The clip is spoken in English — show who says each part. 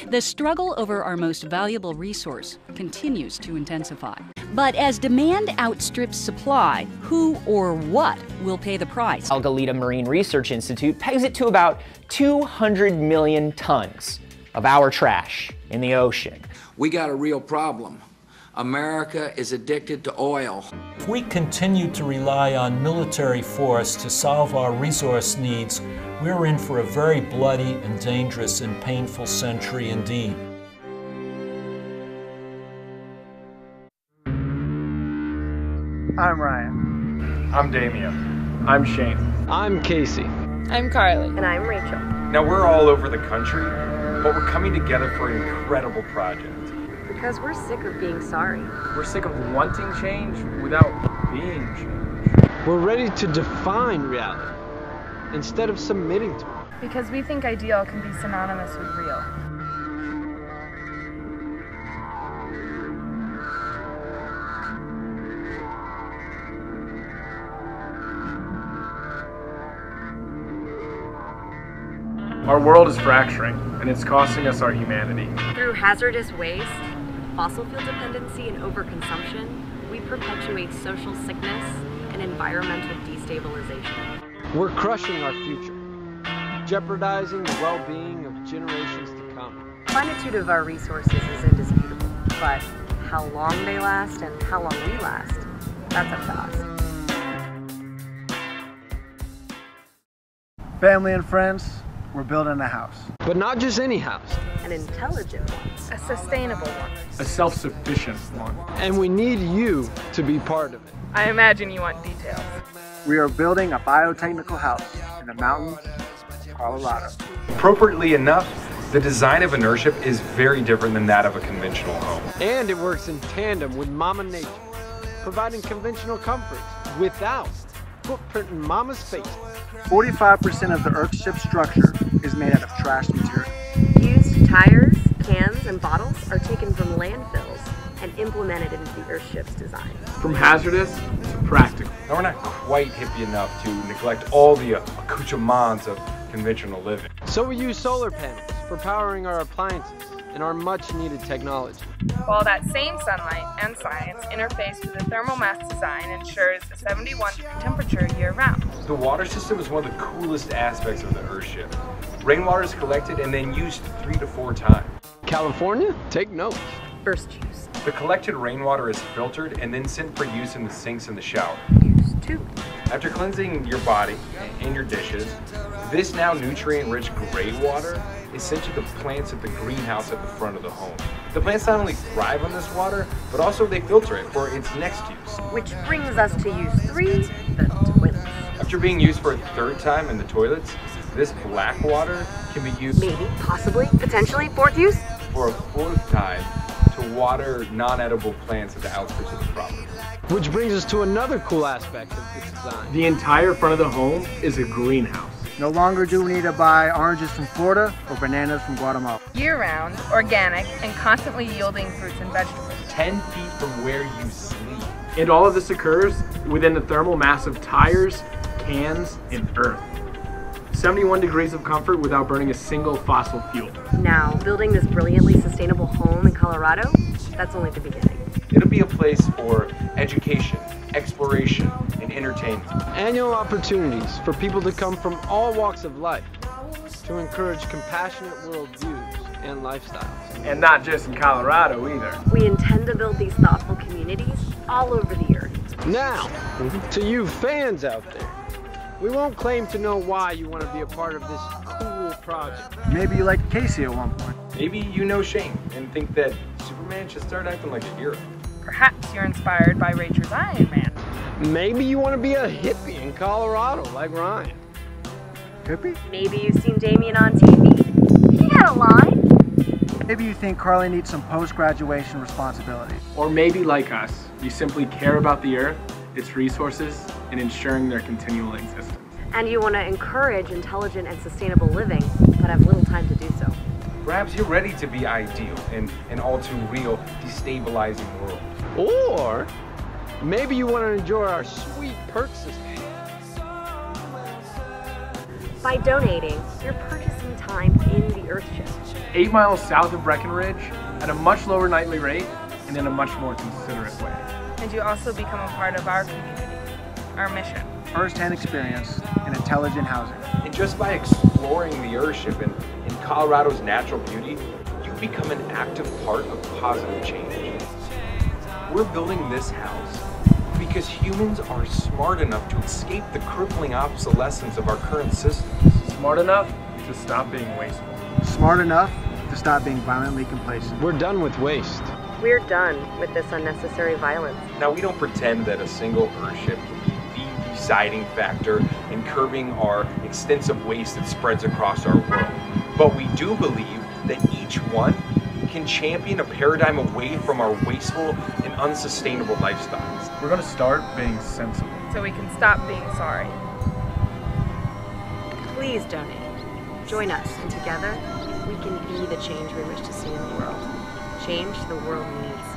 Speaker 1: The struggle over our most valuable resource continues to intensify. But as demand outstrips supply, who or what will pay the price?
Speaker 2: Algalita Marine Research Institute pegs it to about 200 million tons of our trash in the ocean.
Speaker 3: We got a real problem. America is addicted to oil.
Speaker 4: If we continue to rely on military force to solve our resource needs, we're in for a very bloody and dangerous and painful century indeed.
Speaker 5: I'm Ryan.
Speaker 6: I'm Damien. I'm Shane.
Speaker 7: I'm Casey.
Speaker 8: I'm Carly.
Speaker 9: And I'm Rachel.
Speaker 6: Now we're all over the country, but we're coming together for an incredible project.
Speaker 9: Because we're sick of being sorry.
Speaker 6: We're sick of wanting change without being changed.
Speaker 7: We're ready to define reality instead of submitting to it.
Speaker 8: Because we think ideal can be synonymous with real.
Speaker 6: Our world is fracturing, and it's costing us our humanity.
Speaker 9: Through hazardous waste, fossil fuel dependency, and overconsumption, we perpetuate social sickness and environmental destabilization.
Speaker 7: We're crushing our future, jeopardizing the well-being of generations to come.
Speaker 9: The plenitude of our resources is indisputable, but how long they last and how long we last, that's up to us.
Speaker 5: Family and friends, we're building a house.
Speaker 7: But not just any house.
Speaker 9: An intelligent one.
Speaker 8: A sustainable one.
Speaker 6: A self-sufficient one.
Speaker 7: And we need you to be part of it.
Speaker 8: I imagine you want details.
Speaker 5: We are building a biotechnical house in the mountains of Colorado.
Speaker 6: Appropriately enough, the design of an earthship is very different than that of a conventional home.
Speaker 7: And it works in tandem with Mama Nature, providing conventional comforts without footprinting Mama's face.
Speaker 5: 45% of the Earthship structure is made out of trash material.
Speaker 9: Used tires, cans, and bottles are taken from landfills and implemented into the Earthship's design.
Speaker 6: From hazardous to practical. Now we're not quite hippie enough to neglect all the accoutrements of conventional living.
Speaker 7: So we use solar panels for powering our appliances and our much-needed technology.
Speaker 8: While that same sunlight and science interface with the thermal mass design ensures a 71-degree temperature year-round.
Speaker 6: The water system is one of the coolest aspects of the Earthship. Rainwater is collected and then used 3 to 4 times.
Speaker 7: California, take note.
Speaker 9: First use.
Speaker 6: The collected rainwater is filtered and then sent for use in the sinks in the shower.
Speaker 9: Use 2.
Speaker 6: After cleansing your body and your dishes, this now nutrient-rich gray water is sent to the plants at the greenhouse at the front of the home. The plants not only thrive on this water, but also they filter it for its next use.
Speaker 9: Which brings us to use 3, the toilets.
Speaker 6: After being used for a 3rd time in the toilets, this black water can be used
Speaker 9: Maybe, possibly, potentially, 4th use?
Speaker 6: for a 4th time to water non-edible plants at the outskirts of the property.
Speaker 7: Which brings us to another cool aspect of this design.
Speaker 6: The entire front of the home is a greenhouse.
Speaker 5: No longer do we need to buy oranges from Florida or bananas from Guatemala.
Speaker 8: Year-round, organic, and constantly yielding fruits and vegetables.
Speaker 6: 10 feet from where you sleep.
Speaker 10: And all of this occurs within the thermal mass of tires, cans, and earth. 71 degrees of comfort without burning a single fossil fuel.
Speaker 9: Now, building this brilliantly sustainable home in Colorado, that's only the beginning.
Speaker 6: It'll be a place for education, exploration, and entertainment.
Speaker 7: Annual opportunities for people to come from all walks of life to encourage compassionate worldviews and lifestyles.
Speaker 10: And not just in Colorado either.
Speaker 9: We intend to build these thoughtful communities all over the earth.
Speaker 7: Now, to you fans out there, we won't claim to know why you want to be a part of this cool project.
Speaker 5: Maybe you liked Casey at one point.
Speaker 6: Maybe you know Shane and think that Superman should start acting like a hero.
Speaker 8: Perhaps you're inspired by Rachel's Iron Man.
Speaker 7: Maybe you want to be a hippie in Colorado like Ryan.
Speaker 5: Hippie?
Speaker 9: Maybe you've seen Damien on TV. He had a line.
Speaker 5: Maybe you think Carly needs some post-graduation responsibilities.
Speaker 10: Or maybe like us, you simply care about the earth, its resources, and ensuring their continual existence.
Speaker 9: And you want to encourage intelligent and sustainable living, but have little time to do so.
Speaker 6: Perhaps you're ready to be ideal in an all-too-real, destabilizing world.
Speaker 7: Or maybe you want to enjoy our sweet perk system.
Speaker 9: By donating, you're purchasing time in the Earthship.
Speaker 10: 8 miles south of Breckenridge at a much lower nightly rate and in a much more considerate way.
Speaker 8: And you also become a part of our community, our mission.
Speaker 5: First-hand experience and intelligent housing.
Speaker 6: And just by exploring the Earthship and in Colorado's natural beauty, you become an active part of positive change. We're building this house because humans are smart enough to escape the crippling obsolescence of our current systems.
Speaker 10: Smart enough to stop being wasteful.
Speaker 5: Smart enough to stop being violently complacent.
Speaker 7: We're done with waste.
Speaker 9: We're done with this unnecessary violence.
Speaker 6: Now, we don't pretend that a single Earthship can be the deciding factor in curbing our extensive waste that spreads across our world. But we do believe that each one can champion a paradigm away from our wasteful and unsustainable lifestyles.
Speaker 10: We're going to start being sensible.
Speaker 8: So we can stop being sorry.
Speaker 9: Please donate. Join us, and together we can be the change we wish to see in the world. Change the world needs.